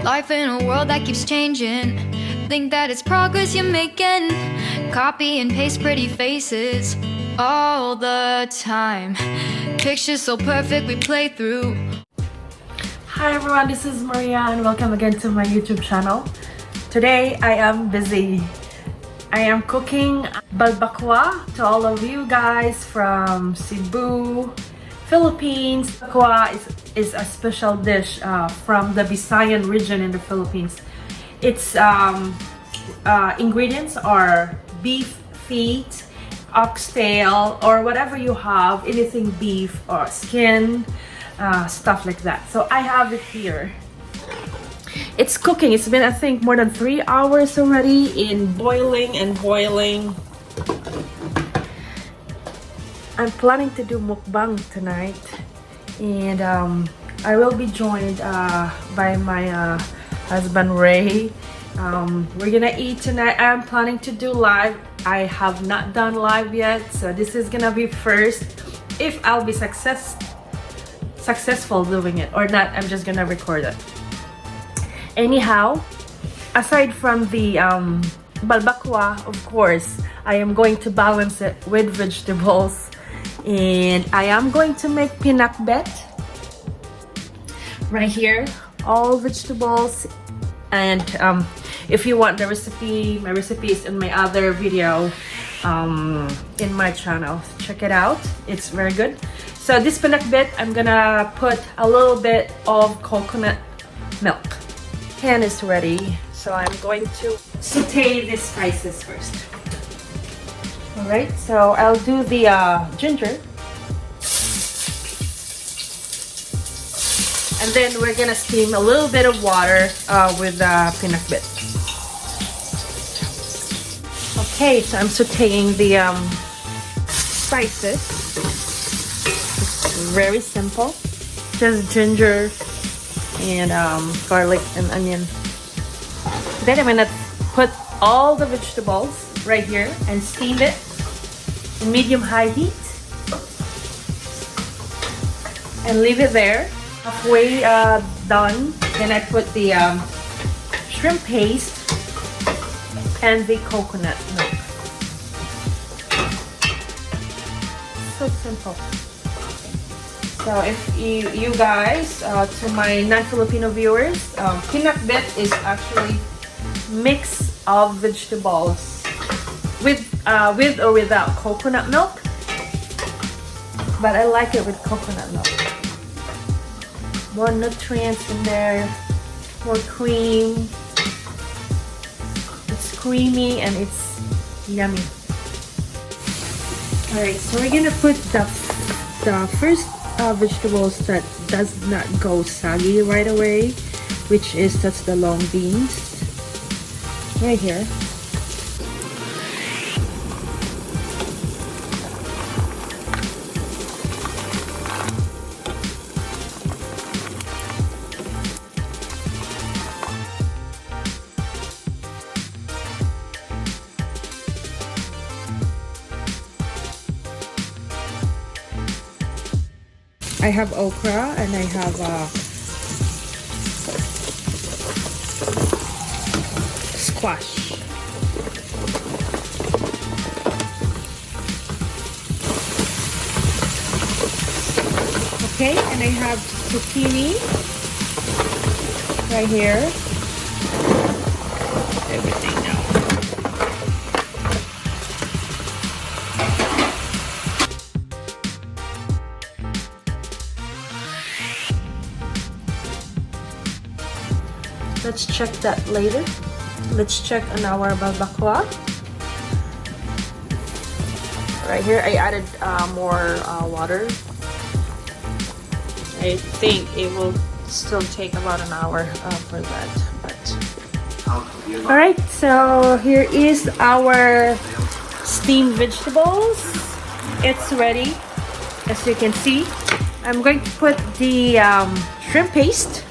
Life in a world that keeps changing. Think that it's progress you're making. Copy and paste pretty faces all the time. Pictures so perfect we play through. Hi everyone, this is Maria and welcome again to my YouTube channel. Today I am busy. I am cooking balbacua to all of you guys from Cebu, Philippines. Balbacua is a special dish from the Visayan region in the Philippines. Its ingredients are beef feet, oxtail, or whatever you have, anything beef or skin, stuff like that. So I have it here. It's cooking. It's been, I think, more than 3 hours already in boiling and boiling. I'm planning to do mukbang tonight, and I will be joined by my husband Ray. We're gonna eat tonight. I'm planning to do live. I have not done live yet, so this is gonna be first. If I'll be successful doing it or not, I'm just gonna record it. Anyhow, aside from the balbacua, of course, I am going to balance it with vegetables, and I am going to make pinakbet right here, all vegetables. And if you want the recipe, my recipe is in my other video in my channel. Check it out, it's very good. So this pinakbet, I'm gonna put a little bit of coconut milk. Pan is ready, so I'm going to saute the spices first. Alright, so I'll do the ginger, and then we're gonna steam a little bit of water with pinakbet. Okay, so I'm sauteing the spices. It's very simple, just ginger and garlic and onion. Then I'm gonna put all the vegetables right here and steam it in medium-high heat and leave it there. Halfway done, then I put the shrimp paste and the coconut milk. So simple. So if you guys, to my non-Filipino viewers, pinakbet is actually mix of vegetables with or without coconut milk, but I like it with coconut milk. More nutrients in there, more cream. It's creamy and it's yummy. Alright, so we're gonna put the first vegetables that does not go soggy right away, that's the long beans right here. I have okra and I have squash. Okay, and I have zucchini right here. Everything now. Let's check that later. Let's check on our balbacua. Right here, I added more water. I think it will still take about an hour for that. All right, so here is our steamed vegetables. It's ready, as you can see. I'm going to put the shrimp paste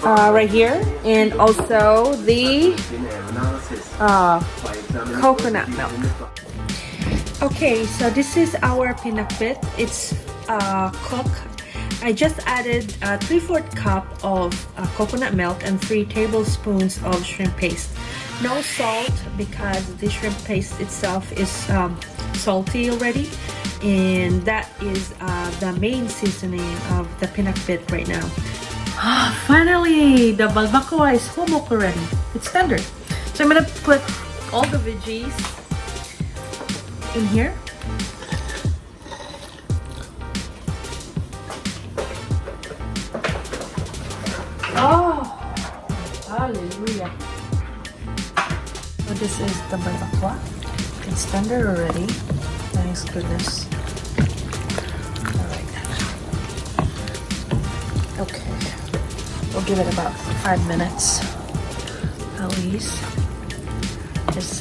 right here, and also the coconut milk. Okay, so this is our pinakbet. It's cooked. I just added 3/4 cup of coconut milk and 3 tablespoons of shrimp paste. No salt because the shrimp paste itself is salty already, and that is the main seasoning of the pinakbet right now. Finally, the balbacoa is humok already. It's tender. So I'm gonna put all the veggies in here. Oh, hallelujah. So this is the balbacoa. It's tender already. Thanks goodness. Alright. Okay. We'll give it about 5 minutes at least. There's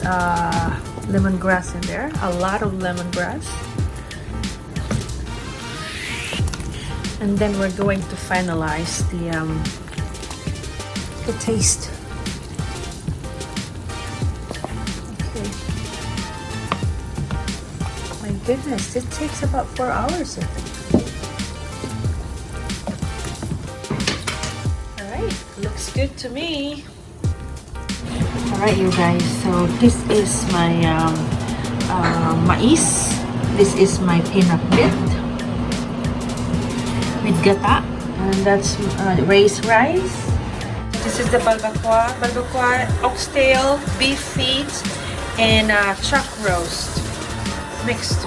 lemongrass in there. A lot of lemongrass. And then we're going to finalize the taste. Okay. My goodness, it takes about 4 hours, I think. Alright, looks good to me. Alright, you guys, so this is my mais. This is my pinakbet with gata, and that's raised rice. This is the balbacoa, oxtail, beef feet, and chuck roast mixed.